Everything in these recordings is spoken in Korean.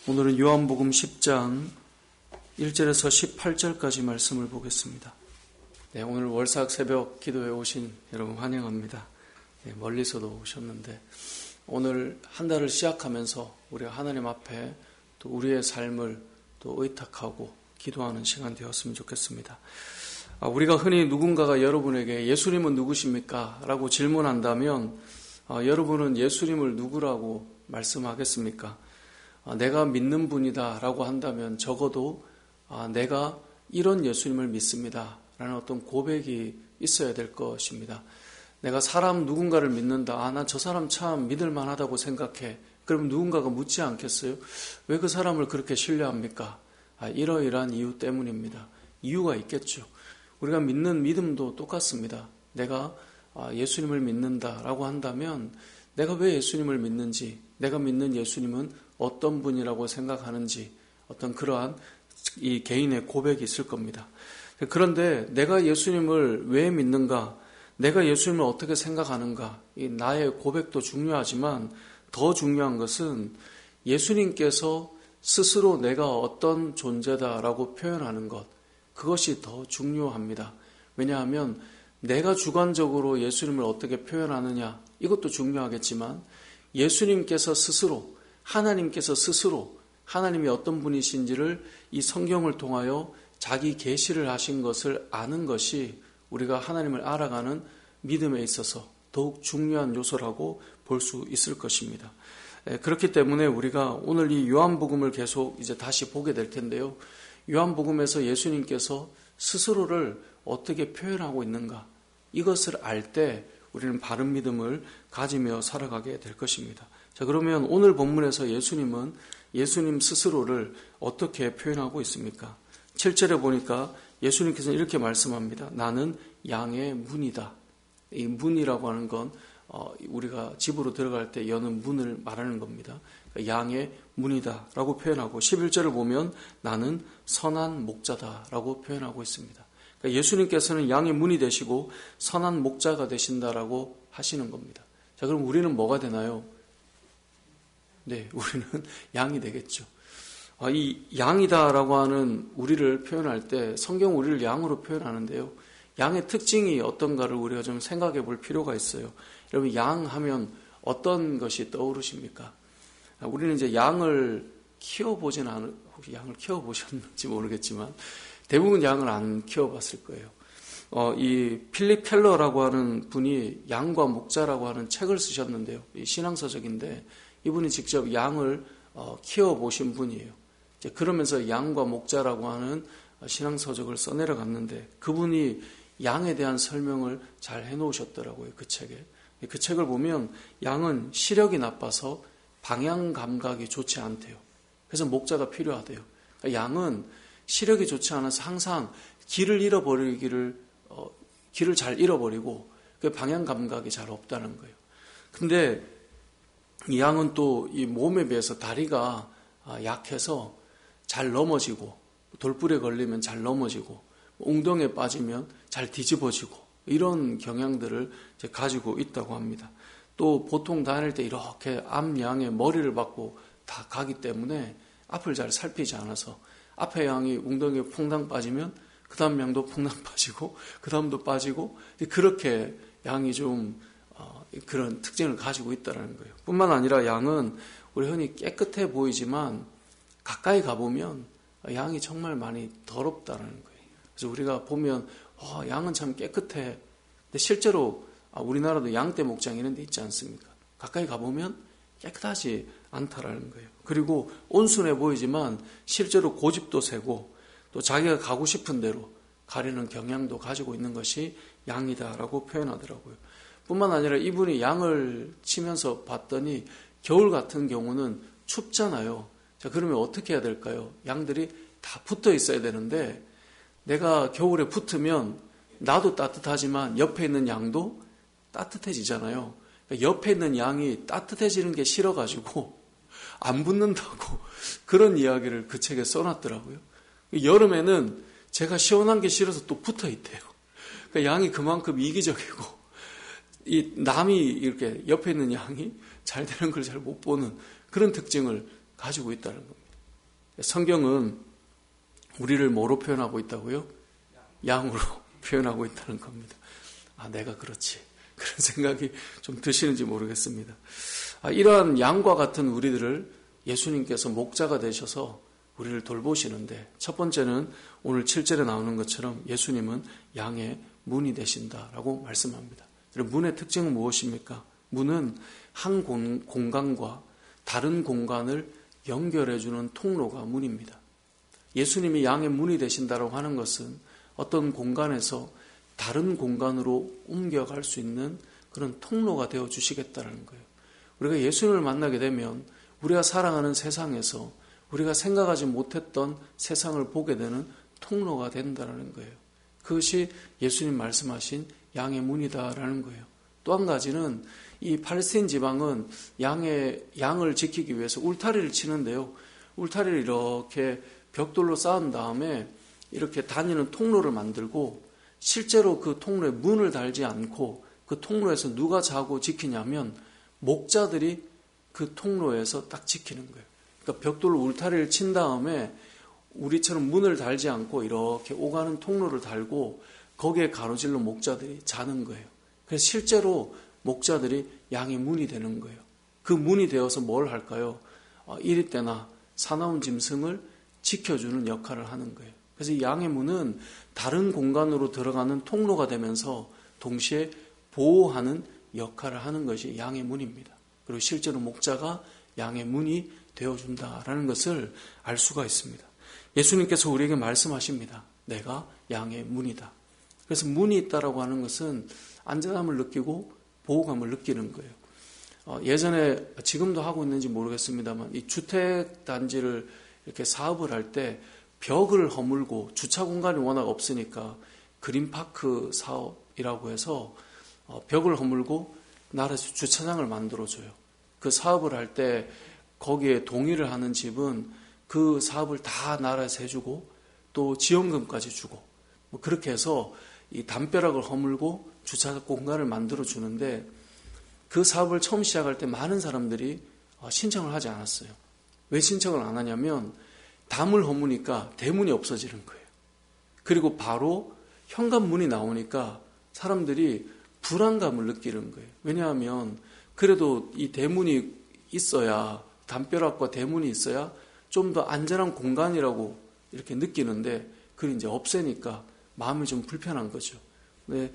오늘은 요한복음 10장 1절에서 18절까지 말씀을 보겠습니다. 네, 오늘 월삭 새벽 기도에 오신 여러분 환영합니다. 네, 멀리서도 오셨는데 오늘 한 달을 시작하면서 우리가 하나님 앞에 또 우리의 삶을 또 의탁하고 기도하는 시간 되었으면 좋겠습니다. 우리가 흔히 누군가가 여러분에게 예수님은 누구십니까? 라고 질문한다면 여러분은 예수님을 누구라고 말씀하겠습니까? 내가 믿는 분이다 라고 한다면 적어도 내가 이런 예수님을 믿습니다 라는 어떤 고백이 있어야 될 것입니다. 내가 사람 누군가를 믿는다. 나 저 사람 참 믿을 만하다고 생각해. 그럼 누군가가 묻지 않겠어요? 왜 그 사람을 그렇게 신뢰합니까? 이러이러한 이유 때문입니다. 이유가 있겠죠. 우리가 믿는 믿음도 똑같습니다. 내가 예수님을 믿는다 라고 한다면 내가 왜 예수님을 믿는지, 내가 믿는 예수님은 어떤 분이라고 생각하는지 어떤 그러한 이 개인의 고백이 있을 겁니다. 그런데 내가 예수님을 왜 믿는가, 내가 예수님을 어떻게 생각하는가, 이 나의 고백도 중요하지만 더 중요한 것은 예수님께서 스스로 내가 어떤 존재다라고 표현하는 것, 그것이 더 중요합니다. 왜냐하면 내가 주관적으로 예수님을 어떻게 표현하느냐, 이것도 중요하겠지만 예수님께서 스스로, 하나님께서 스스로 하나님이 어떤 분이신지를 이 성경을 통하여 자기 계시를 하신 것을 아는 것이 우리가 하나님을 알아가는 믿음에 있어서 더욱 중요한 요소라고 볼 수 있을 것입니다. 그렇기 때문에 우리가 오늘 이 요한복음을 계속 이제 다시 보게 될 텐데요. 요한복음에서 예수님께서 스스로를 어떻게 표현하고 있는가, 이것을 알 때 우리는 바른 믿음을 가지며 살아가게 될 것입니다. 자, 그러면 오늘 본문에서 예수님은 예수님 스스로를 어떻게 표현하고 있습니까? 7절에 보니까 예수님께서는 이렇게 말씀합니다. 나는 양의 문이다. 이 문이라고 하는 건 우리가 집으로 들어갈 때 여는 문을 말하는 겁니다. 그러니까 양의 문이다 라고 표현하고 11절을 보면 나는 선한 목자다 라고 표현하고 있습니다. 그러니까 예수님께서는 양의 문이 되시고 선한 목자가 되신다라고 하시는 겁니다. 자, 그럼 우리는 뭐가 되나요? 네, 우리는 양이 되겠죠. 이 양이다라고 하는 우리를 표현할 때 성경 우리를 양으로 표현하는데요. 양의 특징이 어떤가를 우리가 좀 생각해 볼 필요가 있어요. 여러분, 양 하면 어떤 것이 떠오르십니까? 우리는 이제 양을 키워보진 않은, 혹시 양을 키워보셨는지 모르겠지만 대부분 양을 안 키워봤을 거예요. 이 필립 켈러라고 하는 분이 양과 목자라고 하는 책을 쓰셨는데요. 이 신앙서적인데 이분이 직접 양을 키워보신 분이에요. 이제 그러면서 양과 목자라고 하는 신앙서적을 써내려갔는데 그분이 양에 대한 설명을 잘 해놓으셨더라고요. 그 책에. 그 책을 보면 양은 시력이 나빠서 방향 감각이 좋지 않대요. 그래서 목자가 필요하대요. 그러니까 양은 시력이 좋지 않아서 항상 길을 잘 잃어버리고 그 방향 감각이 잘 없다는 거예요. 근데 이 양은 또 이 몸에 비해서 다리가 약해서 잘 넘어지고 돌불에 걸리면 잘 넘어지고 웅덩이에 빠지면 잘 뒤집어지고 이런 경향들을 이제 가지고 있다고 합니다. 또 보통 다닐 때 이렇게 앞양에 머리를 박고 다 가기 때문에 앞을 잘 살피지 않아서 앞에 양이 웅덩이에 퐁당 빠지면 그 다음 양도 퐁당 빠지고 그 다음도 빠지고 그렇게 양이 좀 그런 특징을 가지고 있다는 거예요. 뿐만 아니라 양은 우리 흔히 깨끗해 보이지만 가까이 가보면 양이 정말 많이 더럽다는 거예요. 그래서 우리가 보면 양은 참 깨끗해. 근데 실제로 우리나라도 양떼 목장 이런 데 있지 않습니까? 가까이 가보면 깨끗하지 않다라는 거예요. 그리고 온순해 보이지만 실제로 고집도 세고 또 자기가 가고 싶은 대로 가려는 경향도 가지고 있는 것이 양이다라고 표현하더라고요. 뿐만 아니라 이분이 양을 치면서 봤더니 겨울 같은 경우는 춥잖아요. 자, 그러면 어떻게 해야 될까요? 양들이 다 붙어 있어야 되는데 내가 겨울에 붙으면 나도 따뜻하지만 옆에 있는 양도 따뜻해지잖아요. 그러니까 옆에 있는 양이 따뜻해지는 게 싫어가지고 안 붙는다고 그런 이야기를 그 책에 써놨더라고요. 여름에는 제가 시원한 게 싫어서 또 붙어 있대요. 그러니까 양이 그만큼 이기적이고 이 남이 이렇게 옆에 있는 양이 잘 되는 걸 잘 못 보는 그런 특징을 가지고 있다는 겁니다. 성경은 우리를 뭐로 표현하고 있다고요? 양으로 표현하고 있다는 겁니다. 내가 그렇지. 그런 생각이 좀 드시는지 모르겠습니다. 이러한 양과 같은 우리들을 예수님께서 목자가 되셔서 우리를 돌보시는데, 첫 번째는 오늘 7절에 나오는 것처럼 예수님은 양의 문이 되신다라고 말씀합니다. 문의 특징은 무엇입니까? 문은 한 공간과 다른 공간을 연결해주는 통로가 문입니다. 예수님이 양의 문이 되신다고 하는 것은 어떤 공간에서 다른 공간으로 옮겨갈 수 있는 그런 통로가 되어주시겠다는 거예요. 우리가 예수님을 만나게 되면 우리가 살아가는 세상에서 우리가 생각하지 못했던 세상을 보게 되는 통로가 된다는 거예요. 그것이 예수님 말씀하신 양의 문이다라는 거예요. 또 한 가지는 이 팔레스타인 지방은 양을 지키기 위해서 울타리를 치는데요. 울타리를 이렇게 벽돌로 쌓은 다음에 이렇게 다니는 통로를 만들고, 실제로 그 통로에 문을 달지 않고 그 통로에서 누가 자고 지키냐면 목자들이 그 통로에서 딱 지키는 거예요. 그러니까 벽돌로 울타리를 친 다음에 우리처럼 문을 달지 않고 이렇게 오가는 통로를 달고 거기에 가로질러 목자들이 자는 거예요. 그래서 실제로 목자들이 양의 문이 되는 거예요. 그 문이 되어서 뭘 할까요? 이리 때나 사나운 짐승을 지켜주는 역할을 하는 거예요. 그래서 이 양의 문은 다른 공간으로 들어가는 통로가 되면서 동시에 보호하는 역할을 하는 것이 양의 문입니다. 그리고 실제로 목자가 양의 문이 되어준다라는 것을 알 수가 있습니다. 예수님께서 우리에게 말씀하십니다. 내가 양의 문이다. 그래서 문이 있다라고 하는 것은 안전함을 느끼고 보호감을 느끼는 거예요. 예전에, 지금도 하고 있는지 모르겠습니다만, 이 주택단지를 이렇게 사업을 할 때 벽을 허물고, 주차 공간이 워낙 없으니까 그린파크 사업이라고 해서 벽을 허물고 나라에서 주차장을 만들어줘요. 그 사업을 할 때 거기에 동의를 하는 집은 그 사업을 다 나라에서 해주고 또 지원금까지 주고, 그렇게 해서 이 담벼락을 허물고 주차 공간을 만들어주는데, 그 사업을 처음 시작할 때 많은 사람들이 신청을 하지 않았어요. 왜 신청을 안 하냐면 담을 허무니까 대문이 없어지는 거예요. 그리고 바로 현관문이 나오니까 사람들이 불안감을 느끼는 거예요. 왜냐하면 그래도 이 대문이 있어야, 담벼락과 대문이 있어야 좀 더 안전한 공간이라고 이렇게 느끼는데, 그걸 이제 없애니까 마음이 좀 불편한 거죠. 근데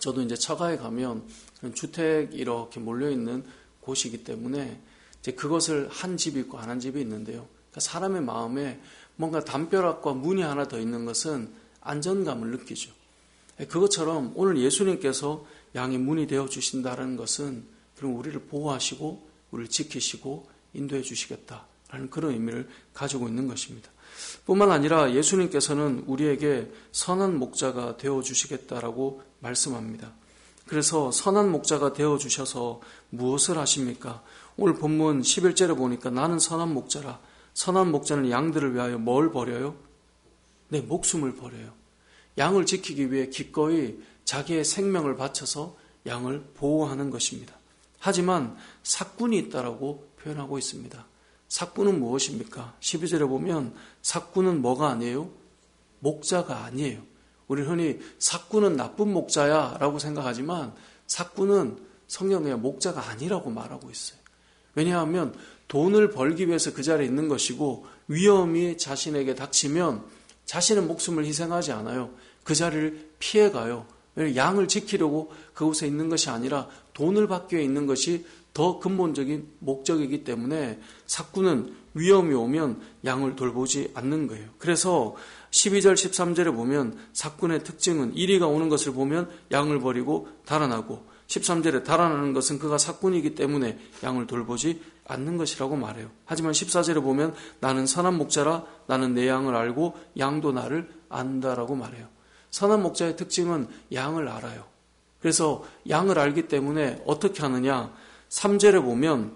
저도 이제 처가에 가면 주택이 이렇게 몰려있는 곳이기 때문에 이제 그것을 한 집이 있고 안 한 집이 있는데요. 그러니까 사람의 마음에 뭔가 담벼락과 문이 하나 더 있는 것은 안전감을 느끼죠. 그것처럼 오늘 예수님께서 양의 문이 되어 주신다는 것은 그럼 우리를 보호하시고 우리를 지키시고 인도해 주시겠다라는 그런 의미를 가지고 있는 것입니다. 뿐만 아니라 예수님께서는 우리에게 선한 목자가 되어 주시겠다라고 말씀합니다. 그래서 선한 목자가 되어 주셔서 무엇을 하십니까? 오늘 본문 11절에 보니까 나는 선한 목자라. 선한 목자는 양들을 위하여 뭘 버려요? 네, 목숨을 버려요. 양을 지키기 위해 기꺼이 자기의 생명을 바쳐서 양을 보호하는 것입니다. 하지만 삭군이 있다라고 표현하고 있습니다. 삭군은 무엇입니까? 12절에 보면 삭군은 뭐가 아니에요? 목자가 아니에요. 우리 흔히 삭군은 나쁜 목자야 라고 생각하지만 삭군은 성경에 목자가 아니라고 말하고 있어요. 왜냐하면 돈을 벌기 위해서 그 자리에 있는 것이고, 위험이 자신에게 닥치면 자신의 목숨을 희생하지 않아요. 그 자리를 피해가요. 왜냐하면 양을 지키려고 그곳에 있는 것이 아니라 돈을 받기 위해 있는 것이 더 근본적인 목적이기 때문에 삭군은 위험이 오면 양을 돌보지 않는 거예요. 그래서 12절 13절에 보면 삭군의 특징은 이리가 오는 것을 보면 양을 버리고 달아나고, 13절에 달아나는 것은 그가 삭군이기 때문에 양을 돌보지 않는 것이라고 말해요. 하지만 14절에 보면 나는 선한 목자라, 나는 내 양을 알고 양도 나를 안다라고 말해요. 선한 목자의 특징은 양을 알아요. 그래서 양을 알기 때문에 어떻게 하느냐, 3절에 보면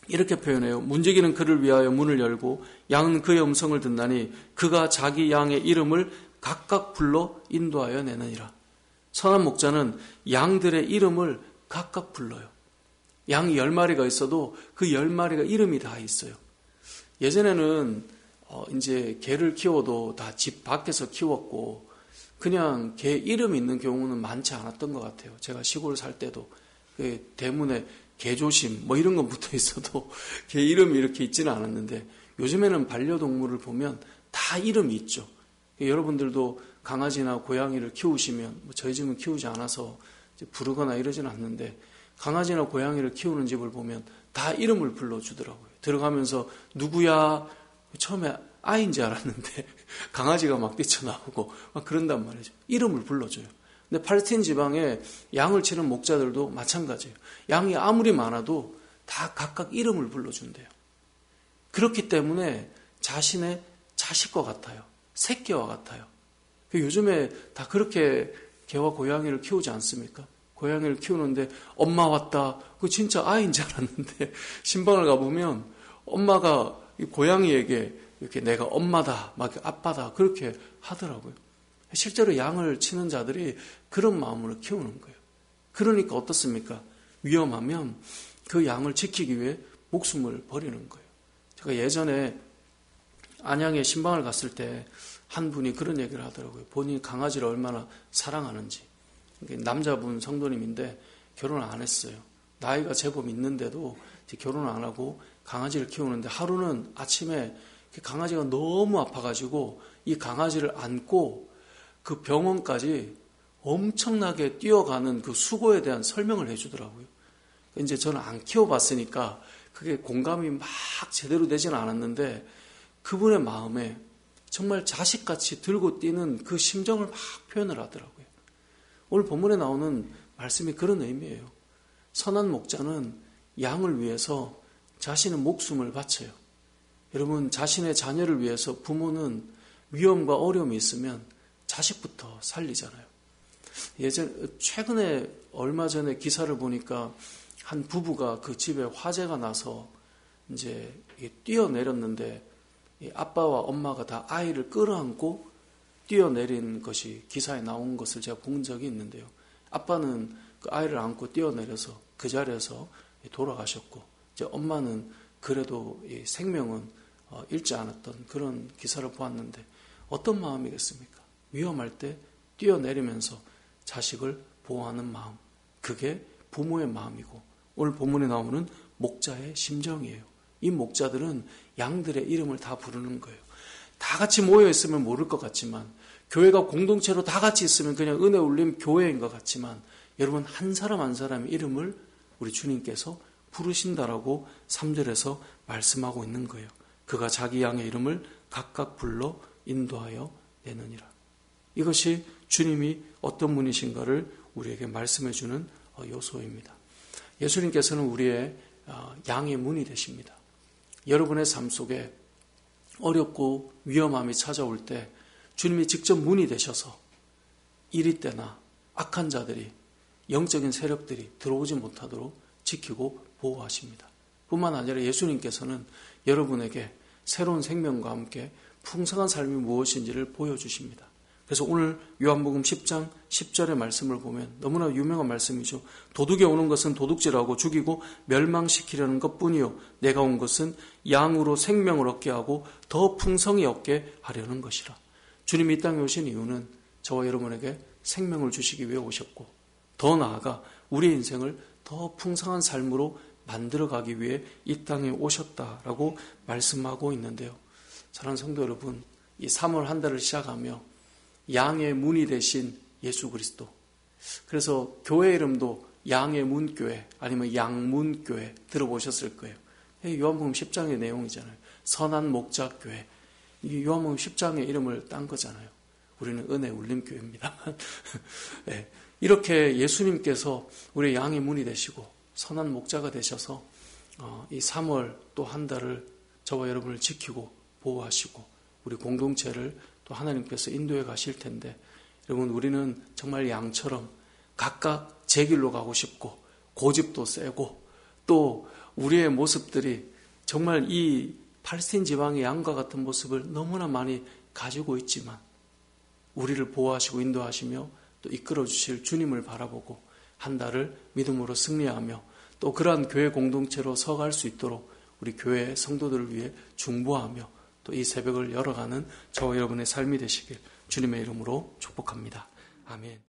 이렇게 표현해요. 문지기는 그를 위하여 문을 열고 양은 그의 음성을 듣나니 그가 자기 양의 이름을 각각 불러 인도하여 내느니라. 선한 목자는 양들의 이름을 각각 불러요. 양이 10마리가 있어도 그 10마리가 이름이 다 있어요. 예전에는 이제 개를 키워도 다 집 밖에서 키웠고 그냥 개 이름이 있는 경우는 많지 않았던 것 같아요. 제가 시골 살 때도 그 대문에 개조심 뭐 이런 건 붙어 있어도 개 이름이 이렇게 있지는 않았는데 요즘에는 반려동물을 보면 다 이름이 있죠. 여러분들도 강아지나 고양이를 키우시면 뭐 저희 집은 키우지 않아서 부르거나 이러지는 않는데 강아지나 고양이를 키우는 집을 보면 다 이름을 불러주더라고요. 들어가면서 누구야? 처음에 아이인 줄 알았는데 강아지가 막 뛰쳐나오고 막 그런단 말이죠. 이름을 불러줘요. 근데 팔레스타인 지방에 양을 치는 목자들도 마찬가지예요. 양이 아무리 많아도 다 각각 이름을 불러준대요. 그렇기 때문에 자신의 자식과 같아요. 새끼와 같아요. 요즘에 다 그렇게 개와 고양이를 키우지 않습니까? 고양이를 키우는데 엄마 왔다. 그거 진짜 아이인 줄 알았는데 신방을 가보면 엄마가 고양이에게 이렇게 내가 엄마다, 막 아빠다 그렇게 하더라고요. 실제로 양을 치는 자들이 그런 마음으로 키우는 거예요. 그러니까 어떻습니까? 위험하면 그 양을 지키기 위해 목숨을 버리는 거예요. 제가 예전에 안양에 신방을 갔을 때 한 분이 그런 얘기를 하더라고요. 본인이 강아지를 얼마나 사랑하는지. 남자분 성도님인데 결혼을 안 했어요. 나이가 제법 있는데도 결혼을 안 하고 강아지를 키우는데 하루는 아침에 강아지가 너무 아파가지고 이 강아지를 안고 그 병원까지 엄청나게 뛰어가는 그 수고에 대한 설명을 해주더라고요. 이제 저는 안 키워봤으니까 그게 공감이 막 제대로 되지는 않았는데 그분의 마음에 정말 자식같이 들고 뛰는 그 심정을 막 표현을 하더라고요. 오늘 본문에 나오는 말씀이 그런 의미예요. 선한 목자는 양을 위해서 자신의 목숨을 바쳐요. 여러분, 자신의 자녀를 위해서 부모는 위험과 어려움이 있으면 자식부터 살리잖아요. 최근에 얼마 전에 기사를 보니까 한 부부가 그 집에 화재가 나서 이제 뛰어내렸는데 아빠와 엄마가 다 아이를 끌어안고 뛰어내린 것이 기사에 나온 것을 제가 본 적이 있는데요. 아빠는 그 아이를 안고 뛰어내려서 그 자리에서 돌아가셨고 이제 엄마는 그래도 생명은 잃지 않았던 그런 기사를 보았는데 어떤 마음이겠습니까? 위험할 때 뛰어내리면서 자식을 보호하는 마음. 그게 부모의 마음이고 오늘 본문에 나오는 목자의 심정이에요. 이 목자들은 양들의 이름을 다 부르는 거예요. 다 같이 모여 있으면 모를 것 같지만 교회가 공동체로 다 같이 있으면 그냥 은혜 울림 교회인 것 같지만 여러분 한 사람 한 사람의 이름을 우리 주님께서 부르신다라고 3절에서 말씀하고 있는 거예요. 그가 자기 양의 이름을 각각 불러 인도하여 내느니라. 이것이 주님이 어떤 분이신가를 우리에게 말씀해 주는 요소입니다. 예수님께서는 우리의 양의 문이 되십니다. 여러분의 삶 속에 어렵고 위험함이 찾아올 때 주님이 직접 문이 되셔서 이리 때나 악한 자들이 영적인 세력들이 들어오지 못하도록 지키고 보호하십니다. 뿐만 아니라 예수님께서는 여러분에게 새로운 생명과 함께 풍성한 삶이 무엇인지를 보여주십니다. 그래서 오늘 요한복음 10장 10절의 말씀을 보면 너무나 유명한 말씀이죠. 도둑이 오는 것은 도둑질하고 죽이고 멸망시키려는 것뿐이요 내가 온 것은 양으로 생명을 얻게 하고 더 풍성히 얻게 하려는 것이라. 주님이 이 땅에 오신 이유는 저와 여러분에게 생명을 주시기 위해 오셨고 더 나아가 우리의 인생을 더 풍성한 삶으로 만들어가기 위해 이 땅에 오셨다라고 말씀하고 있는데요. 사랑하는 성도 여러분, 이 3월 한 달을 시작하며 양의 문이 되신 예수 그리스도. 그래서 교회 이름도 양의 문교회 아니면 양문교회 들어보셨을 거예요. 요한복음 10장의 내용이잖아요. 선한 목자교회. 이게 요한복음 10장의 이름을 딴 거잖아요. 우리는 은혜 울림교회입니다. 네. 이렇게 예수님께서 우리의 양의 문이 되시고 선한 목자가 되셔서 이 3월 또 한 달을 저와 여러분을 지키고 보호하시고 우리 공동체를 또 하나님께서 인도해 가실 텐데 여러분 우리는 정말 양처럼 각각 제 길로 가고 싶고 고집도 세고 또 우리의 모습들이 정말 이 팔레스타인 지방의 양과 같은 모습을 너무나 많이 가지고 있지만 우리를 보호하시고 인도하시며 또 이끌어 주실 주님을 바라보고 한 달을 믿음으로 승리하며 또 그러한 교회 공동체로 서갈 수 있도록 우리 교회 성도들을 위해 중보하며 또 이 새벽을 열어가는 저와 여러분의 삶이 되시길 주님의 이름으로 축복합니다. 아멘.